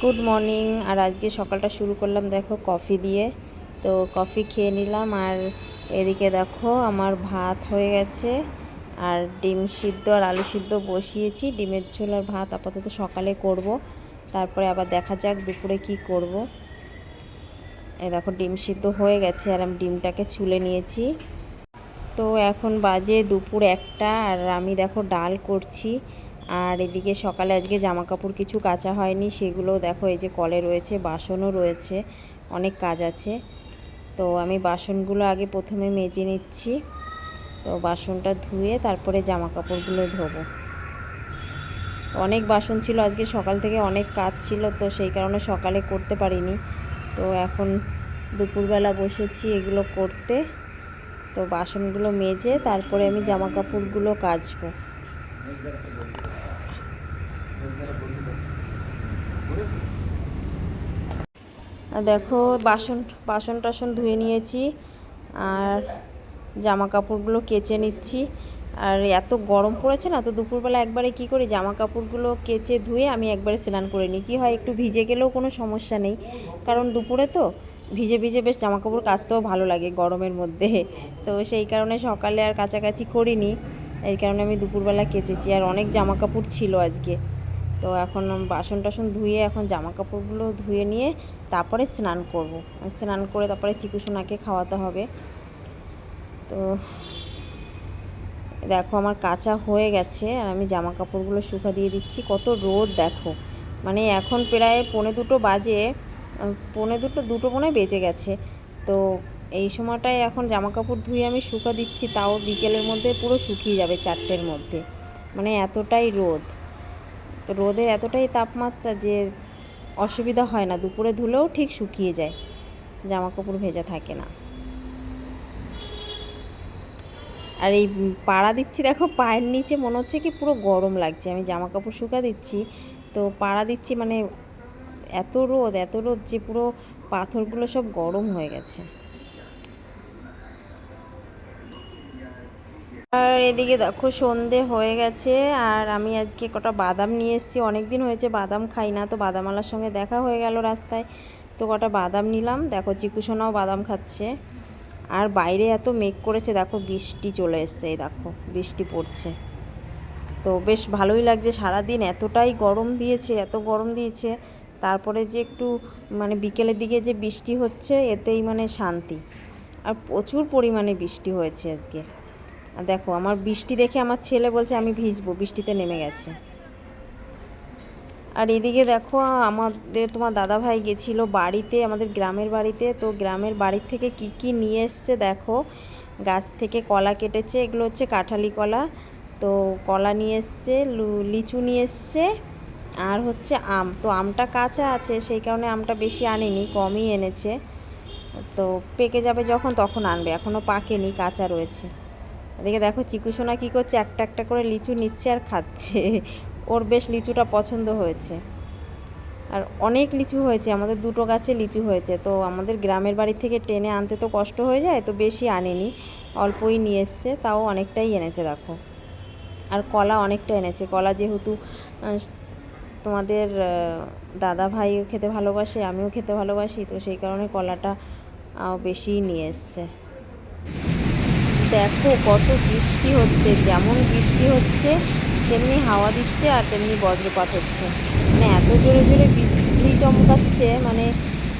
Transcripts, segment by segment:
Good morning. আর আজকে সকালটা শুরু করলাম দেখো কফি দিয়ে। তো কফি খেয়ে নিলাম। আর এদিকে দেখো আমার ভাত হয়ে গেছে, আর ডিম সিদ্ধ আর আলু সিদ্ধ বসিয়েছি। ডিমের ঝোল আর ভাত আপাতত সকালে করব, তারপরে আবার দেখা যাক দুপুরে কি করব। এই দেখো ডিম সিদ্ধ হয়ে গেছে আর আমি ডিমটাকে ছুলে নিয়েছি। তো এখন বাজে দুপুর 1টা, আর আমি দেখো ডাল করছি। আর এদিকে সকালে আজকে জামা কাপড় কিছু কাচা হয়নি, সেগুলো দেখো এই যে কলে রয়েছে, বাসনও রয়েছে, অনেক কাজ আছে। তো আমি বাসনগুলো আগে প্রথমে মেজে নিচ্ছি। তো বাসনটা ধুয়ে তারপরে জামা কাপড়গুলো ধোবো। অনেক বাসন ছিল আজকে, সকাল থেকে অনেক কাজ ছিল, তো সেই কারণে সকালে করতে পারিনি। তো এখন দুপুরবেলা বসেছি এগুলো করতে। তো বাসনগুলো মেজে তারপরে আমি জামা কাপড়গুলো কাচবো। দেখো বাসন বাসন টাসন ধুয়ে নিয়েছি, আর জামা কাপড়গুলো কেচে নিচ্ছি। আর এত গরম পড়েছে না, তো দুপুরবেলা একবারে কি করি, জামা কাপড়গুলো কেচে ধুয়ে আমি একবারে স্নান করে নিই। কী হয়, একটু ভিজে গেলেও কোনো সমস্যা নেই, কারণ দুপুরে তো ভিজে ভিজে বেশ জামা কাপড় কাচতেও ভালো লাগে গরমের মধ্যে। তো সেই কারণে সকালে আর কাচাকাচি করিনি, এই কারণে আমি দুপুরবেলা কেচেছি। আর অনেক জামা কাপড় ছিল আজকে। তো এখন বাসন টাসন ধুয়ে এখন জামা কাপড়গুলো ধুয়ে নিয়ে তারপরে স্নান করব। স্নান করে তারপরে চিকুসোনাকে খাওয়াতে হবে। তো দেখো আমার কাঁচা হয়ে গেছে, আর আমি জামা কাপড়গুলো শুকা দিয়ে দিচ্ছি। কত রোদ দেখো, মানে এখন প্রায় 1:45 বাজে, 1:45 2টো মনে বেজে গেছে। তো এই সময়টায় এখন জামা কাপড় ধুয়ে আমি শুকা দিচ্ছি, তাও বিকেলের মধ্যে পুরো শুকিয়ে যাবে 4টের মধ্যে, মানে এতটাই রোদ। তো রোদের এতটাই তাপমাত্রা যে অসুবিধা হয় না, দুপুরে ধুলেও ঠিক শুকিয়ে যায়, জামা কাপড় ভেজা থাকে না। আর এই পাড়া দিচ্ছি দেখো, পায়ের নিচে মনে হচ্ছে কি পুরো গরম লাগছে। আমি জামা কাপড় শুকা দিচ্ছি, তো পাড়া দিচ্ছি, মানে এত রোদ যে পুরো পাথরগুলো সব গরম হয়ে গেছে। আর এদিকে দেখো সন্ধে হয়ে গেছে, আর আমি আজকে কটা বাদাম নিয়ে এসেছি। অনেক দিন হয়েছে বাদাম খাই না, তো বাদামওয়ালার সঙ্গে দেখা হয়ে গেল রাস্তায়, তো কটা বাদাম নিলাম। দেখো চিকুসোনাও বাদাম খাচ্ছে। আর বাইরে এত মেঘ করেছে, দেখো বৃষ্টি চলে এসছে, এই দেখো বৃষ্টি পড়ছে। তো বেশ ভালোই লাগছে। সারাদিন এতটাই গরম দিয়েছে, এত গরম দিয়েছে, তারপরে যে একটু মানে বিকেলের দিকে যে বৃষ্টি হচ্ছে, এতেই মানে শান্তি। আর প্রচুর পরিমাণে বৃষ্টি হয়েছে আজকে। আর দেখো আমার বৃষ্টি দেখে আমার ছেলে বলছে আমি ভিজবো, বৃষ্টিতে নেমে গেছে। আর এদিকে দেখো আমাদের তোমার দাদা ভাই গেছিলো বাড়িতে, আমাদের গ্রামের বাড়িতে। তো গ্রামের বাড়ির থেকে কি কি নিয়ে এসছে দেখো। গাছ থেকে কলা কেটেছে, এগুলো হচ্ছে কাঁঠালি কলা। তো কলা নিয়ে এসছে, লিচু নিয়ে এসছে, আর হচ্ছে আম। তো আমটা কাঁচা আছে, সেই কারণে আমটা বেশি আনেনি, কমই এনেছে। তো পেকে যাবে যখন তখন আনবে, এখনও পাকেনি, কাঁচা রয়েছে। এদিকে দেখো চিকুসোনা কী করছে, একটা একটা করে লিচু নিচ্ছে আর খাচ্ছে। ওর বেশ লিচুটা পছন্দ হয়েছে। আর অনেক লিচু হয়েছে, আমাদের 2টো গাছে লিচু হয়েছে। তো আমাদের গ্রামের বাড়ি থেকে টেনে আনতে তো কষ্ট হয়ে যায়, তো বেশি আনেনি, অল্পই নিয়ে এসছে, তাও অনেকটাই এনেছে দেখো। আর কলা অনেকটা এনেছে। কলা যেহেতু তোমাদের দাদা ভাইও খেতে ভালোবাসে, আমিও খেতে ভালোবাসি, তো সেই কারণে কলাটা বেশিই নিয়ে এসছে। দেখো কত বৃষ্টি হচ্ছে, যেমন বৃষ্টি হচ্ছে তেমনি হাওয়া দিচ্ছে, আর তেমনি বজ্রপাত হচ্ছে, মানে এত জোরে জোরে বিজলি চমকাচ্ছে। মানে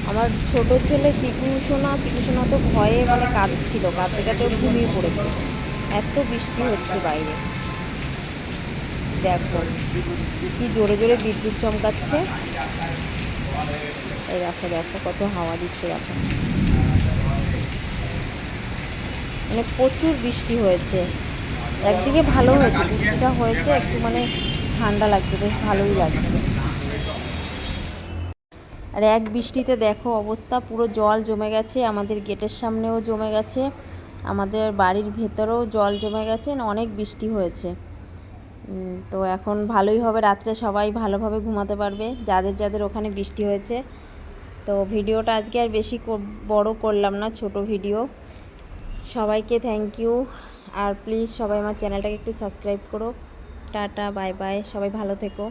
আমার ছোট ছেলে চিকুসোনা তো ভয়ে মানে কাঁদছিল, কাঁদতে কাঁদতে ঘুমিয়ে পড়েছে, এত বৃষ্টি হচ্ছে বাইরে। দেখো কি জোরে জোরে বিদ্যুৎ চমকাচ্ছে। এই দেখো দেখো কত হাওয়া দিচ্ছে দেখো, মানে প্রচুর বৃষ্টি হয়েছে। একদিকে ভালো হয়েছে, বৃষ্টিটা হয়েছে একটু, মানে ঠান্ডা লাগছে, বেশ ভালোই লাগছে। আর এক বৃষ্টিতে দেখো অবস্থা, পুরো জল জমে গেছে, আমাদের গেটের সামনেও জমে গেছে, আমাদের বাড়ির ভেতরেও জল জমে গেছে, অনেক বৃষ্টি হয়েছে। তো এখন ভালোই হবে, রাত্রে সবাই ভালোভাবে ঘুমাতে পারবে যাদের যাদের ওখানে বৃষ্টি হয়েছে। তো ভিডিওটা আজকে আর বেশি বড় করলাম না, ছোট ভিডিও। সবাইকে থ্যাংক ইউ, আর প্লিজ সবাই আমার চ্যানেলটাকে একটু সাবস্ক্রাইব করো। টাটা, বাই বাই, সবাই ভালো থেকো।